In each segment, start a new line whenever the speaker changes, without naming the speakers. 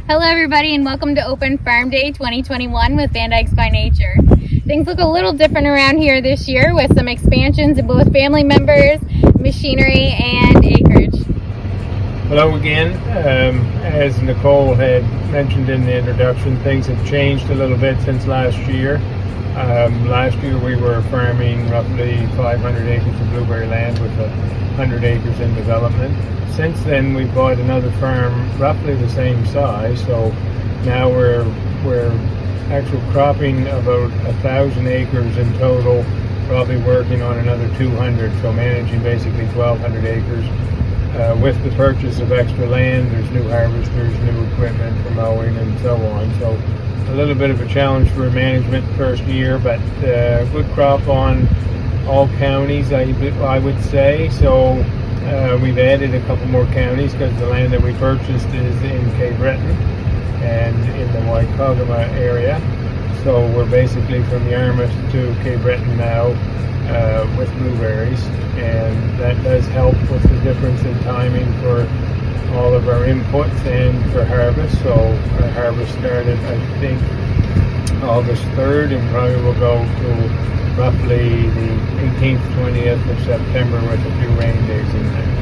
Hello everybody and welcome to Open Farm Day 2021 with Van Dykes by Nature. Things look a little different around here this year with some expansions in both family members, machinery, and acreage.
Hello again. As Nicole had mentioned in the introduction, things have changed a little bit since last year. Last year we were farming roughly 500 acres of blueberry land with 100 acres in development. Since then we've bought another farm roughly the same size, so now we're actual cropping about 1,000 acres in total, probably working on another 200, so managing basically 1,200 acres. With the purchase of extra land, there's new harvesters, new equipment for mowing and so on, so a little bit of a challenge for management the first year, but good crop on all counties, I would say. So we've added a couple more counties because the land that we purchased is in Cape Breton and in the Waikagama area. So we're basically from Yarmouth to Cape Breton now with blueberries, and that does help with the difference in timing for all of our inputs and for harvest. So our harvest started, I think, August 3rd and probably will go to roughly the 18th, 20th of September with a few rain days in there.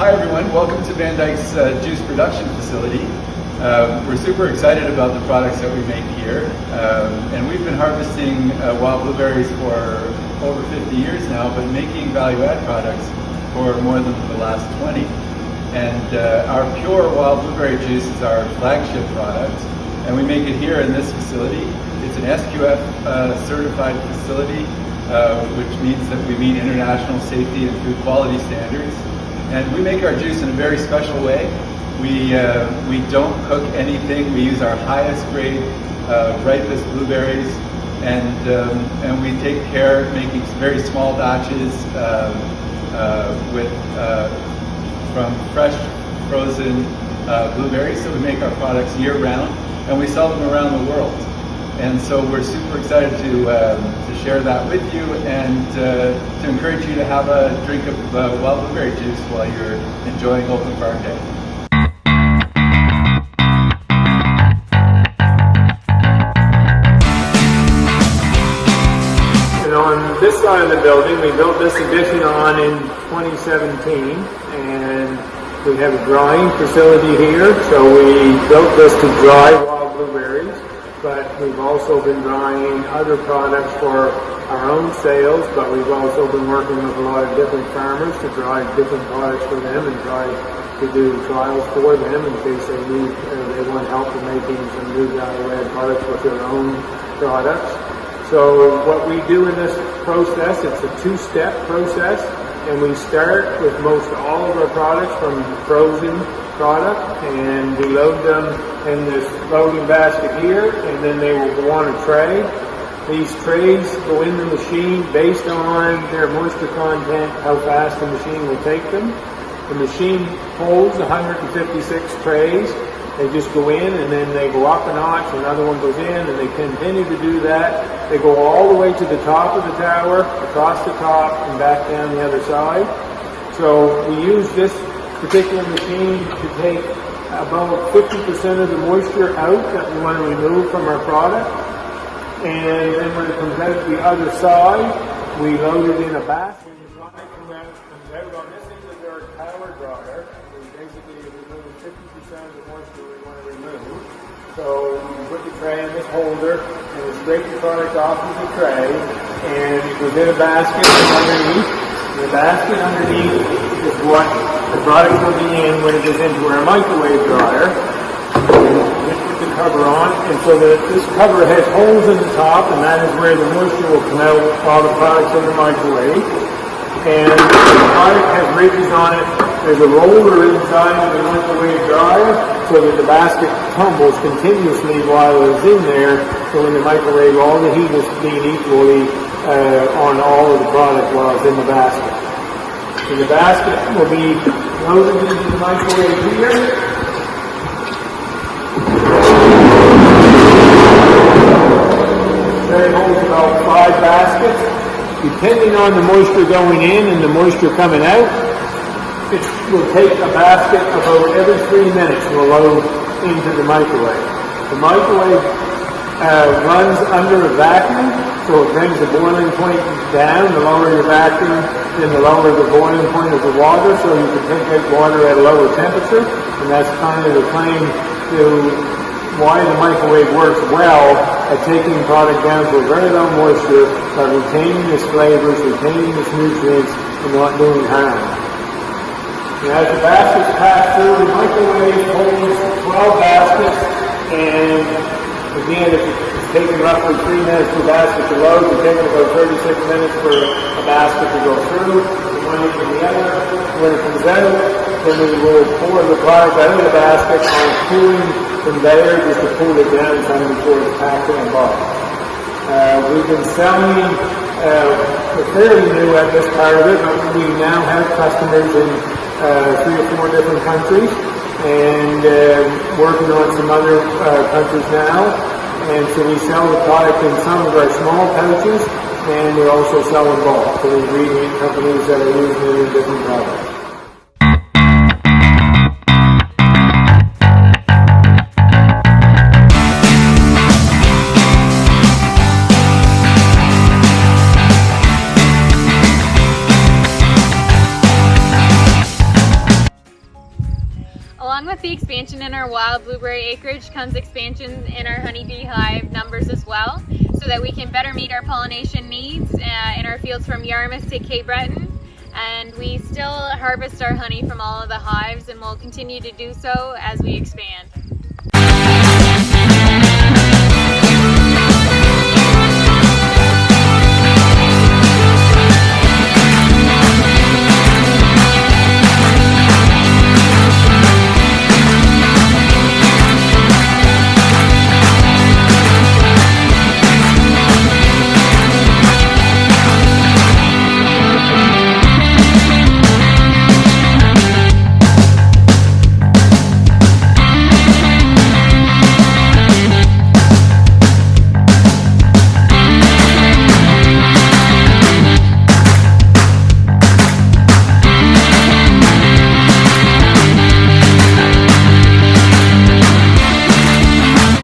Hi everyone, welcome to Van Dykes Juice Production Facility. We're super excited about the products that we make here, and we've been harvesting wild blueberries for over 50 years now, but making value-add products for more than the last 20. And our pure wild blueberry juice is our flagship product, and we make it here in this facility. It's an SQF certified facility, which means that we meet international safety and food quality standards. And we make our juice in a very special way. We don't cook anything. We use our highest grade, ripest blueberries, and we take care of making very small batches from fresh frozen blueberries. So we make our products year round, and we sell them around the world. And so we're super excited to share that with you, and to encourage you to have a drink of wild blueberry juice while you're enjoying Open Farm Day.
And on this side of the building, we built this addition on in 2017, and we have a drying facility here. So we built this to dry wild blueberries, but we've also been drying other products for our own sales, but we've also been working with a lot of different farmers to dry different products for them and try to do trials for them in case they need, they want help in making some new value-add products with their own products. So what we do in this process, it's a two-step process, and we start with most all of our products from frozen product, and we load them in this loading basket here, and then they will go on a tray. These trays go in the machine based on their moisture content, how fast the machine will take them. The machine holds 156 trays. They just go in, and then they go up a notch, another one goes in, and they continue to do that. They go all the way to the top of the tower, across the top, and back down the other side. So we use this particular machine to take about 50% of the moisture out that we want to remove from our product. And then when it comes out the other side, we load it in a basket. When the product comes out on this end of our tower dryer, we basically remove 50% of the moisture we want to remove. So you put the tray in this holder, and we scrape the product off of the tray, and it goes in a basket underneath. The basket underneath is what the product will be in when it goes into our microwave dryer. Just put the cover on, and so that this cover has holes in the top, and that is where the moisture will come out while the product's in the microwave. And the product has ridges on it. There's a roller inside of the microwave dryer so that the basket tumbles continuously while it's in there. So in the microwave, all the heat is being equally on all of the product while it's in the basket. So the basket will be loaded into the microwave here. There holds about 5 baskets. Depending on the moisture going in and the moisture coming out, it will take a basket about every 3 minutes to load into the microwave. The microwave runs under a vacuum, so it brings the boiling point down. The lower your vacuum, then the lower the boiling point of the water, so you can take out water at a lower temperature. And that's kind of the claim to why the microwave works well at taking the product down to a very low moisture, but retaining its flavors, retaining its nutrients, and not doing harm. And as the baskets pass through, the microwave holds 12 baskets, and again, it's taking roughly 3 minutes per basket to load. It's taking about 36 minutes for a basket to go through, one into the other. When it comes out, then we will pour the product out of the basket on a cooling conveyor just to cool it down time before it's packed in a box. We've been selling, we're fairly new at this part of it, but we now have customers in 3 or 4 different countries, and working on some other countries now. And so we sell the product in some of our small pouches, and we also sell in bulk to ingredient companies that are using it in different products.
Along with the expansion in our wild blueberry acreage comes expansion in our honeybee hive numbers as well, so that we can better meet our pollination needs in our fields from Yarmouth to Cape Breton. And we still harvest our honey from all of the hives, and we'll continue to do so as we expand.